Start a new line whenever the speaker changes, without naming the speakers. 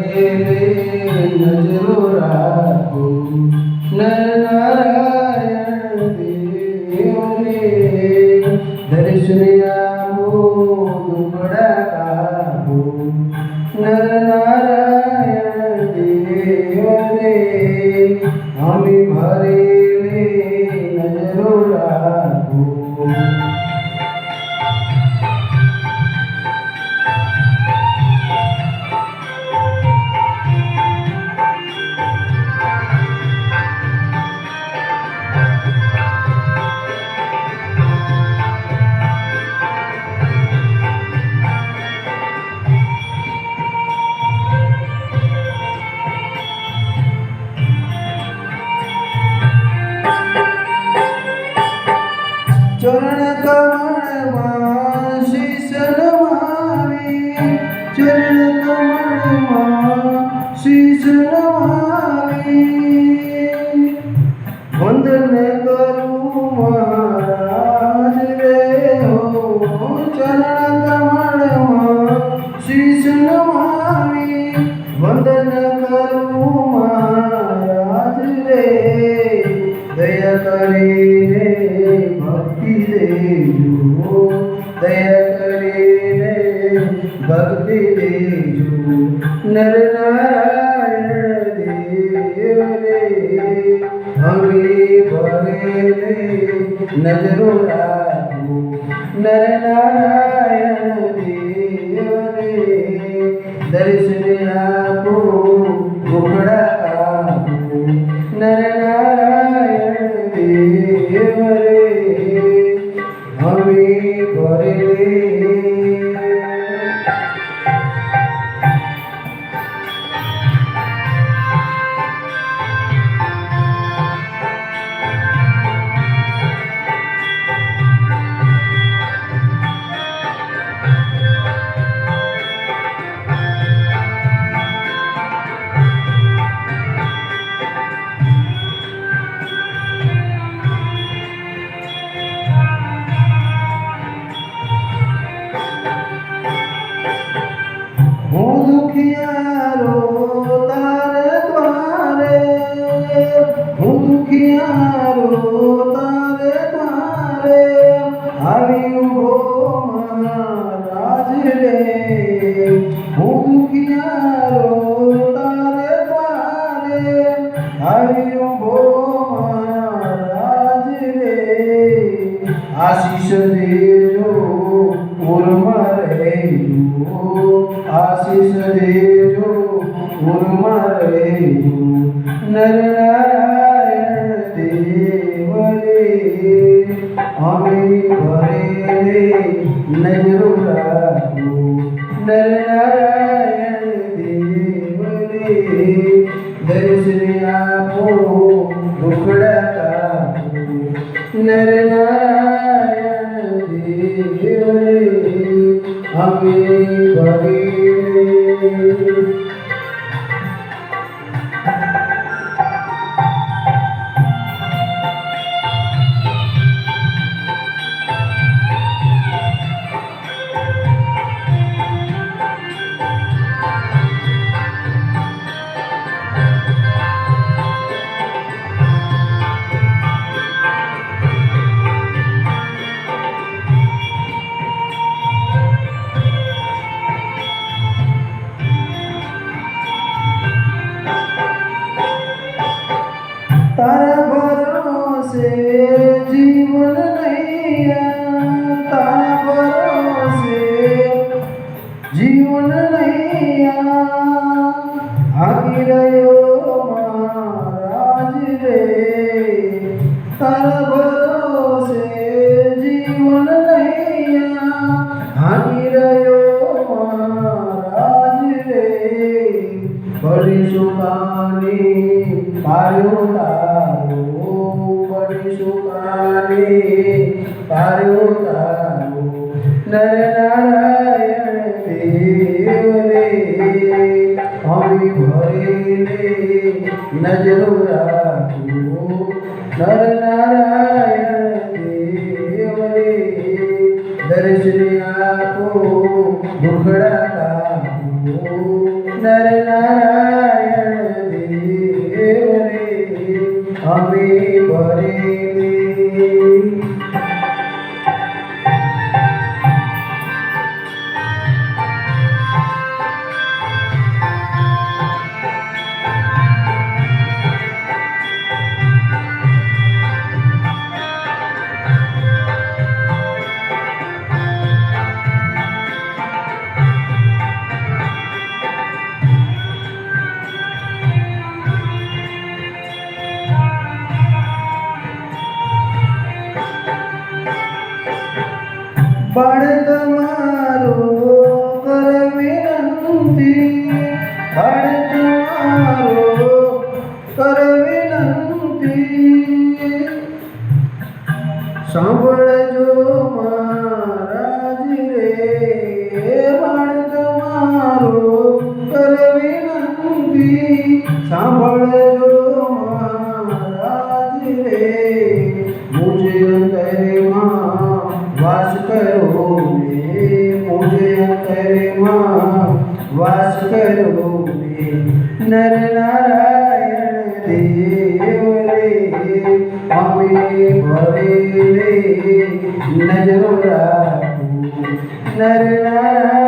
ભરેલે નજરો રાખો નર નારાયણ દેવને દર્શન આપો દુખડા કાપો નર નારાયણ દેવને અમે ભરેલે નજરો રાખો. ચરણ કમળમાં શીશ નમાવી ચરણ કમળમાં શીશ નમાવી વંદન કરું મહારાજ રે હો ચરણ કમળમાં શીશ નમાવી વંદન કરું મહારાજ રે દયા કરીને ભક્તિ દેજો દયા કરીને ભક્તિ દેજો નર નારાયણ દેવને અમે ભરેલે નજરો રાખો નર નારાયણ દેવને દર્શન આપો દુખડા કાપો નર નારાયણ દેવને અમે ભરેલે. હું દુખિયારો તારે દ્વારે હું દુખિયારો તારે દ્વારે આવી ઉભો મહારાજ રે હું દુખિયારો તારે દ્વારે આવી ઉભો મહારાજ રે આશીષ દેજો ઉર્મા રહેજો આશીષ દેજો ઉર્મા રહેજો નર નારાયણ દેવને અમે ભરેલે નજરો રાખો નર નારાયણ દેવને દર્શન આપો દુખડા કાપો નર નારાયણ દેવને અમે ભરેલે. तारा भरोसे जीवन नैया तारा भरोसे जीवन नैया आगी रहो महाराज रे तारा भरोसे जीवन नैया आगी रहो महाराज रे बड़ी सुखानी पायो तारो बड़ी सुखानी पायो तारो नर नारायण देवने हम भरेले नजरो राखो नर नारायण देवने दर्शन आपो दुखड़ा कापो नर નારાયણ દેવ રે અમે ભરેલી બાળ તમારો કર વિનંતી બાળ તમારો કર વિનંતી સાંભળજો મહારાજ રે બાળ તમારો કર વિનંતી સાંભળજો મહારાજ રે મુજે અંતરમાં वास करो मे मुझे अंतरे मां वास करो मे नर नारायण देव रे हमें भरे ले नजरो राखो नर नारायण